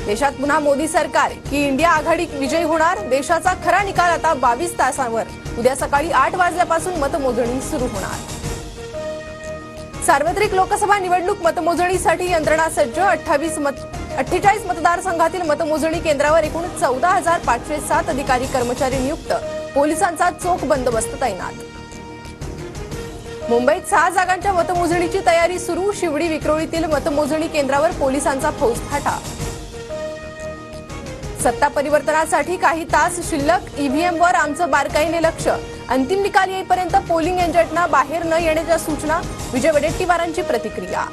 देशात पुन्हा मोदी सरकार की इंडिया आघाडी विजयी होणार? देशाचा खरा निकाल आता 22 तासांवर. उद्या सकाळी 8 वाजल्यापासून मतमोजणी सुरू होणार. सार्वत्रिक लोकसभा निवडणूक मतमोजणीसाठी यंत्रणा सज्ज. 48 मतदारसंघातील मतमोजणी केंद्रावर एकूण 14,507 अधिकारी कर्मचारी नियुक्त. पोलिसांचा चोख बंदोबस्त तैनात. मुंबईत 6 जागांच्या मतमोजणीची तयारी सुरू. शिवडी विक्रोळीतील मतमोजणी केंद्रावर पोलिसांचा फौजफाटा. सत्ता परिवर्तनासाठी काही तास शिल्लक. ईव्हीएमवर आमचं बारकाईने लक्ष. अंतिम निकाल येईपर्यंत पोलिंग एजंटना बाहेर न येण्याच्या सूचना. विजय वडेट्टीवारांची प्रतिक्रिया.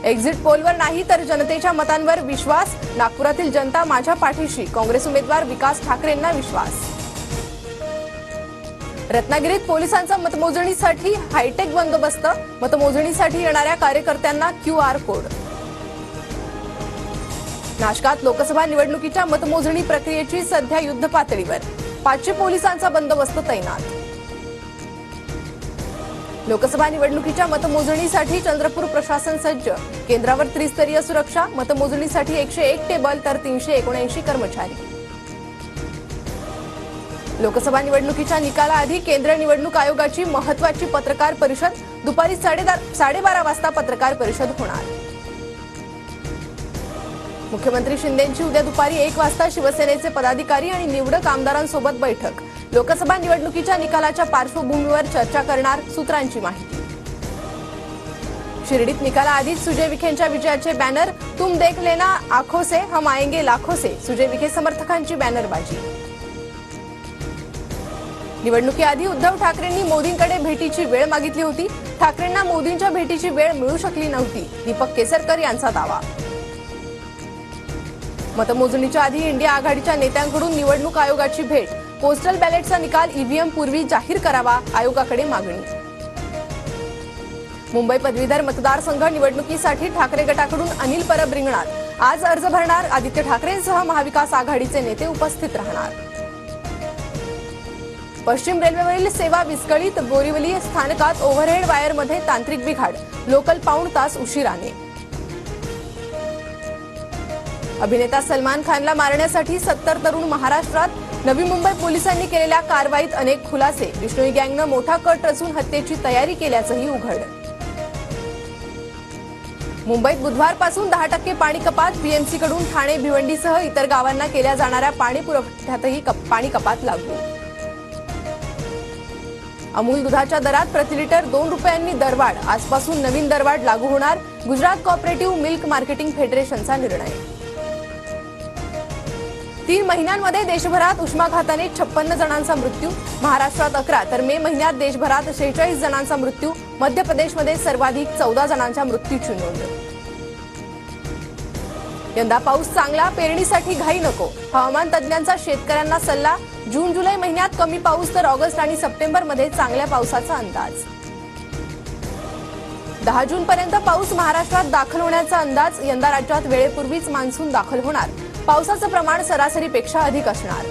एक्झिट पोलवर नाही तर जनतेच्या मतांवर विश्वास. नागपुरातील जनता माझ्या पाठीशी. काँग्रेस उमेदवार विकास ठाकरेंना विश्वास. रत्नागिरीत पोलिसांचा मतमोजणीसाठी हायटेक बंदोबस्त. मतमोजणीसाठी येणाऱ्या कार्यकर्त्यांना QR कोड. नाशकात लोकसभा निवडणुकीच्या मतमोजणी प्रक्रियेची सध्या युद्धपातळीवर. 500 पोलिसांचा बंदोबस्त तैनात. लोकसभा निवडणुकीच्या मतमोजणीसाठी चंद्रपूर प्रशासन सज्ज. केंद्रावर त्रिस्तरीय सुरक्षा. मतमोजणीसाठी 101 टेबल तर 379 कर्मचारी. लोकसभा निवडणुकीच्या निकालाआधी केंद्रीय निवडणूक आयोगाची महत्त्वाची पत्रकार परिषद. दुपारी 12:30 वाजता पत्रकार परिषद होणार. मुख्यमंत्री शिंदेंची उद्या दुपारी 1 वाजता शिवसेनेचे पदाधिकारी आणि निवडक आमदारांसोबत बैठक. लोकसभा निवडणुकीच्या निकालाच्या पार्श्वभूमीवर चर्चा करणार. सूत्रांची माहिती. शिर्डीत निकालाआधीच सुजय विखेंच्या विजयाचे बॅनर. तुम देख लेना आंखों से हम आएंगे लाखों से. सुजय विखे समर्थकांची बॅनरबाजी. निवडणुकीआधी उद्धव ठाकरेंनी मोदींकडे भेटीची वेळ मागितली होती. ठाकरेंना मोदींच्या भेटीची वेळ मिळू शकली नव्हती. दीपक केसरकर यांचा दावा. मतमोजणीच्या आधी इंडिया आघाडीच्या नेत्यांकडून निवडणूक आयोगाची भेट. पोस्टल बॅलेटचा निकाल ईव्हीएम पूर्वी जाहीर करावा. आयोगाकडे मागणी. मुंबई पदवीधर मतदारसंघ निवडणुकीसाठी ठाकरे गटाकडून अनिल परब रिंगणात. आज अर्ज भरणार. आदित्य ठाकरेंसह महाविकास आघाडीचे नेते उपस्थित राहणार. पश्चिम रेल्वेवरील सेवा विस्कळीत. बोरिवली स्थानकात ओव्हरहेड वायरमध्ये तांत्रिक बिघाड. लोकल पाऊण तास उशिराने. अभिनेता सलमान खानला मारण्यासाठी 70 तरुण महाराष्ट्रात. नवी मुंबई पोलिसांनी केलेल्या कारवाईत अनेक खुलासे. बिश्नोई गँगनं मोठा कट रचून हत्येची तयारी केल्याचंही उघड. मुंबईत बुधवारपासून 10% पाणी कपात. बीएमसीकडून ठाणे भिवंडीसह इतर गावांना केल्या जाणाऱ्या पाणी पुरवठ्यातही पाणी कपात लागू. अमूल दुधाच्या दरात प्रतिलिटर 2 रुपयांनी दरवाढ. आजपासून नवीन दरवाढ लागू होणार. गुजरात कॉपरेटिव्ह मिल्क मार्केटिंग फेडरेशनचा निर्णय. 3 महिन्यांमध्ये देशभरात उष्माघाताने 56 जणांचा मृत्यू. महाराष्ट्रात 11 तर मे महिन्यात देशभरात 46 जणांचा मृत्यू. मध्य प्रदेशमध्ये सर्वाधिक 14 जणांच्या मृत्यूची नोंद. यंदा पाऊस चांगला. पेरणीसाठी घाई नको. हवामान तज्ज्ञांचा शेतकऱ्यांना सल्ला. जून जुलै महिन्यात कमी पाऊस तर ऑगस्ट आणि सप्टेंबरमध्ये चांगल्या पावसाचा अंदाज. 10 जूनपर्यंत पाऊस महाराष्ट्रात दाखल होण्याचा अंदाज. यंदा राज्यात वेळेपूर्वीच मान्सून दाखल होणार. पावसाचं प्रमाण सरासरीपेक्षा अधिक असणार.